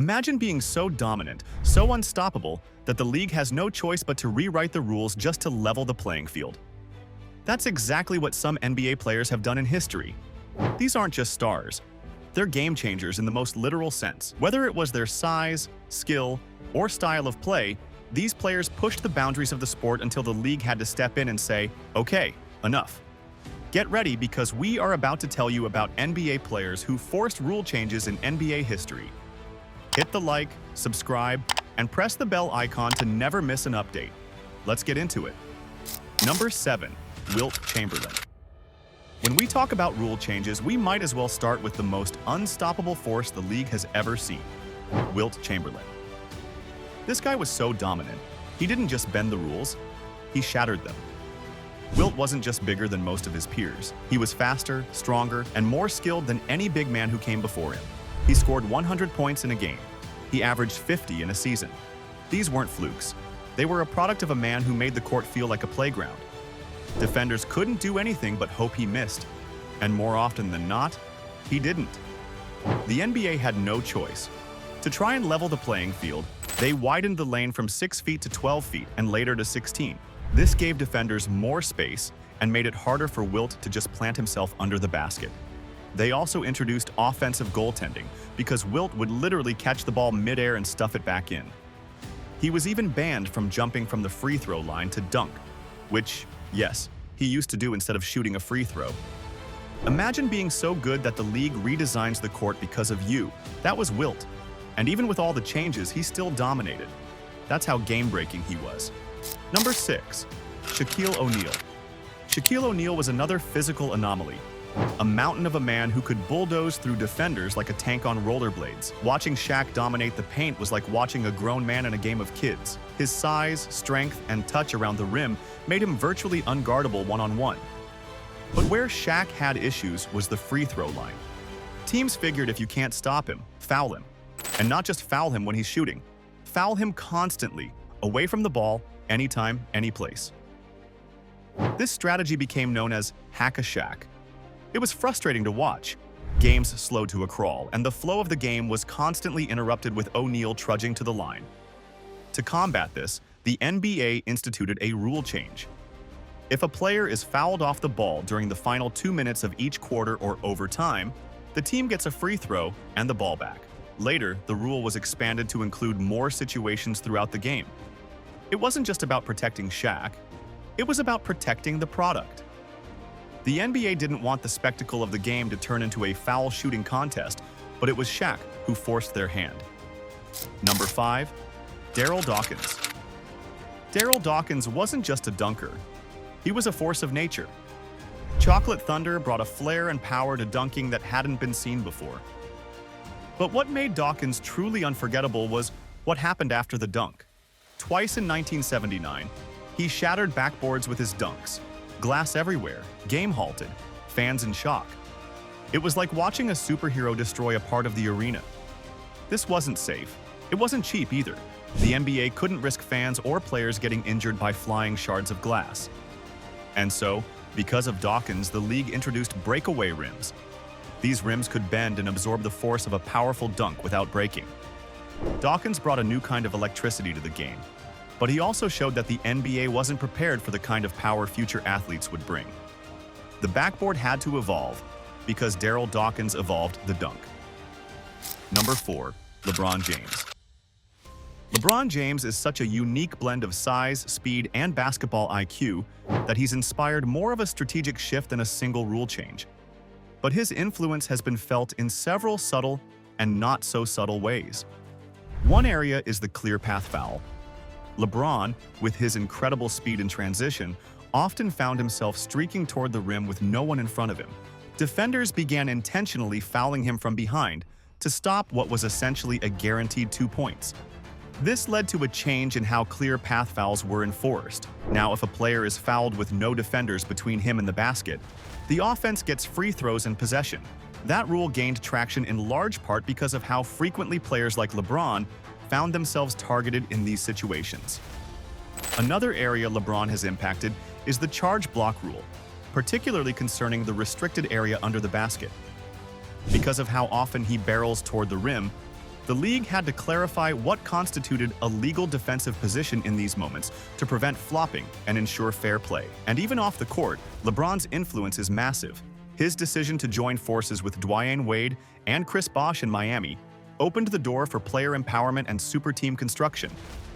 Imagine being so dominant, so unstoppable, that the league has no choice but to rewrite the rules just to level the playing field. That's exactly what some NBA players have done in history. These aren't just stars. They're game changers in the most literal sense. Whether it was their size, skill, or style of play, these players pushed the boundaries of the sport until the league had to step in and say, "Okay, enough." Get ready because we are about to tell you about NBA players who forced rule changes in NBA history. Hit the like, subscribe, and press the bell icon to never miss an update. Let's get into it. Number 7. Wilt Chamberlain. When we talk about rule changes, we might as well start with the most unstoppable force the league has ever seen, Wilt Chamberlain. This guy was so dominant, he didn't just bend the rules, he shattered them. Wilt wasn't just bigger than most of his peers. He was faster, stronger, and more skilled than any big man who came before him. He scored 100 points in a game. He averaged 50 in a season. These weren't flukes. They were a product of a man who made the court feel like a playground. Defenders couldn't do anything but hope he missed. And more often than not, he didn't. The NBA had no choice. To try and level the playing field, they widened the lane from 6 feet to 12 feet and later to 16. This gave defenders more space and made it harder for Wilt to just plant himself under the basket. They also introduced offensive goaltending because Wilt would literally catch the ball midair and stuff it back in. He was even banned from jumping from the free throw line to dunk, which, yes, he used to do instead of shooting a free throw. Imagine being so good that the league redesigns the court because of you. That was Wilt. And even with all the changes, he still dominated. That's how game-breaking he was. Number 6. Shaquille O'Neal. Shaquille O'Neal was another physical anomaly. A mountain of a man who could bulldoze through defenders like a tank on rollerblades. Watching Shaq dominate the paint was like watching a grown man in a game of kids. His size, strength, and touch around the rim made him virtually unguardable one-on-one. But where Shaq had issues was the free throw line. Teams figured if you can't stop him, foul him. And not just foul him when he's shooting. Foul him constantly, away from the ball, anytime, any place. This strategy became known as hack-a-Shaq. It was frustrating to watch. Games slowed to a crawl, and the flow of the game was constantly interrupted with O'Neal trudging to the line. To combat this, the NBA instituted a rule change. If a player is fouled off the ball during the final 2 minutes of each quarter or overtime, the team gets a free throw and the ball back. Later, the rule was expanded to include more situations throughout the game. It wasn't just about protecting Shaq, it was about protecting the product. The NBA didn't want the spectacle of the game to turn into a foul shooting contest, but it was Shaq who forced their hand. Number 5. Darryl Dawkins. Darryl Dawkins wasn't just a dunker. He was a force of nature. Chocolate Thunder brought a flair and power to dunking that hadn't been seen before. But what made Dawkins truly unforgettable was what happened after the dunk. Twice in 1979, he shattered backboards with his dunks. Glass everywhere, game halted, fans in shock. It was like watching a superhero destroy a part of the arena. This wasn't safe. It wasn't cheap either. The NBA couldn't risk fans or players getting injured by flying shards of glass. And so, because of Dawkins, the league introduced breakaway rims. These rims could bend and absorb the force of a powerful dunk without breaking. Dawkins brought a new kind of electricity to the game, but he also showed that the NBA wasn't prepared for the kind of power future athletes would bring. The backboard had to evolve because Darryl Dawkins evolved the dunk. Number 4. LeBron James. LeBron James is such a unique blend of size, speed, and basketball IQ that he's inspired more of a strategic shift than a single rule change. But his influence has been felt in several subtle and not so subtle ways. One area is the clear path foul. LeBron, with his incredible speed in transition, often found himself streaking toward the rim with no one in front of him. Defenders began intentionally fouling him from behind to stop what was essentially a guaranteed 2 points. This led to a change in how clear path fouls were enforced. Now, if a player is fouled with no defenders between him and the basket, the offense gets free throws and possession. That rule gained traction in large part because of how frequently players like LeBron found themselves targeted in these situations. Another area LeBron has impacted is the charge block rule, particularly concerning the restricted area under the basket. Because of how often he barrels toward the rim, The league had to clarify what constituted a legal defensive position in these moments to prevent flopping and ensure fair play. And even off the court, LeBron's influence is massive. His decision to join forces with Dwyane Wade and Chris Bosh in Miami opened the door for player empowerment and super team construction.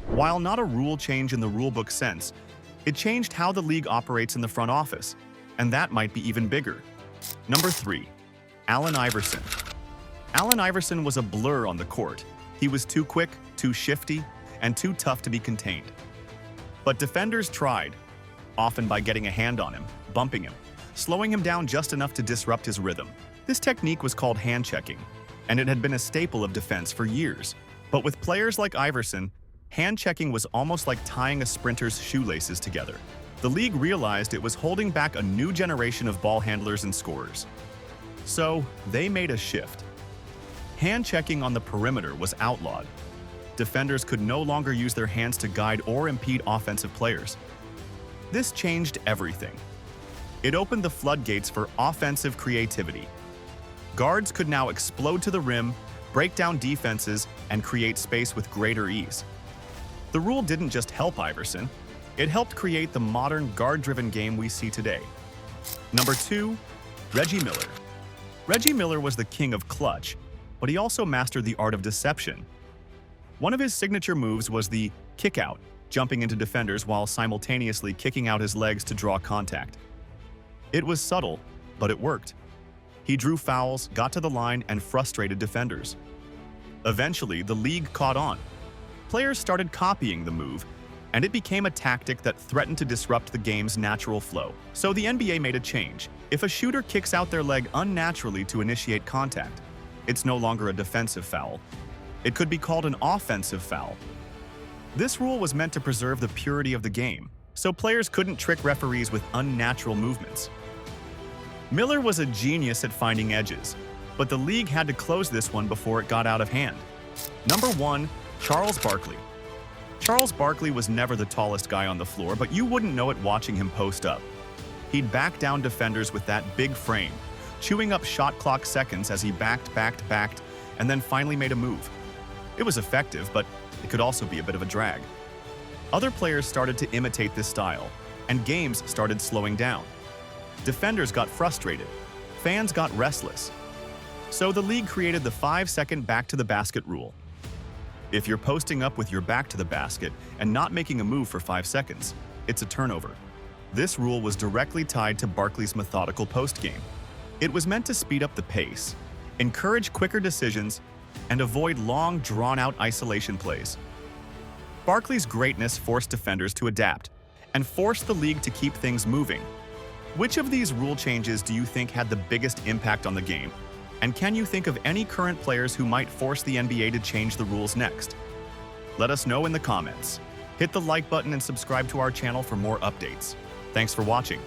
While not a rule change in the rulebook sense, it changed how the league operates in the front office, and that might be even bigger. Number 3. Allen Iverson. Allen Iverson was a blur on the court. He was too quick, too shifty, and too tough to be contained. But defenders tried, often by getting a hand on him, bumping him, slowing him down just enough to disrupt his rhythm. This technique was called hand-checking, and it had been a staple of defense for years. But with players like Iverson, hand-checking was almost like tying a sprinter's shoelaces together. The league realized it was holding back a new generation of ball handlers and scorers. So, they made a shift. Hand-checking on the perimeter was outlawed. Defenders could no longer use their hands to guide or impede offensive players. This changed everything. It opened the floodgates for offensive creativity. Guards could now explode to the rim, break down defenses, and create space with greater ease. The rule didn't just help Iverson, it helped create the modern guard-driven game we see today. Number 2. Reggie Miller. Reggie Miller was the king of clutch, but he also mastered the art of deception. One of his signature moves was the kick-out, jumping into defenders while simultaneously kicking out his legs to draw contact. It was subtle, but it worked. He drew fouls, got to the line, and frustrated defenders. Eventually, the league caught on. Players started copying the move, and it became a tactic that threatened to disrupt the game's natural flow. So the NBA made a change. If a shooter kicks out their leg unnaturally to initiate contact, it's no longer a defensive foul. It could be called an offensive foul. This rule was meant to preserve the purity of the game, so players couldn't trick referees with unnatural movements. Miller was a genius at finding edges, but the league had to close this one before it got out of hand. Number 1. Charles Barkley. Charles Barkley was never the tallest guy on the floor, but you wouldn't know it watching him post up. He'd back down defenders with that big frame, chewing up shot clock seconds as he backed, and then finally made a move. It was effective, but it could also be a bit of a drag. Other players started to imitate this style, and games started slowing down. Defenders got frustrated. Fans got restless. So the league created the 5-second back-to-the-basket rule. If you're posting up with your back to the basket and not making a move for 5 seconds, it's a turnover. This rule was directly tied to Barkley's methodical post game. It was meant to speed up the pace, encourage quicker decisions, and avoid long, drawn-out isolation plays. Barkley's greatness forced defenders to adapt and forced the league to keep things moving. Which of these rule changes do you think had the biggest impact on the game? And can you think of any current players who might force the NBA to change the rules next? Let us know in the comments. Hit the like button and subscribe to our channel for more updates. Thanks for watching.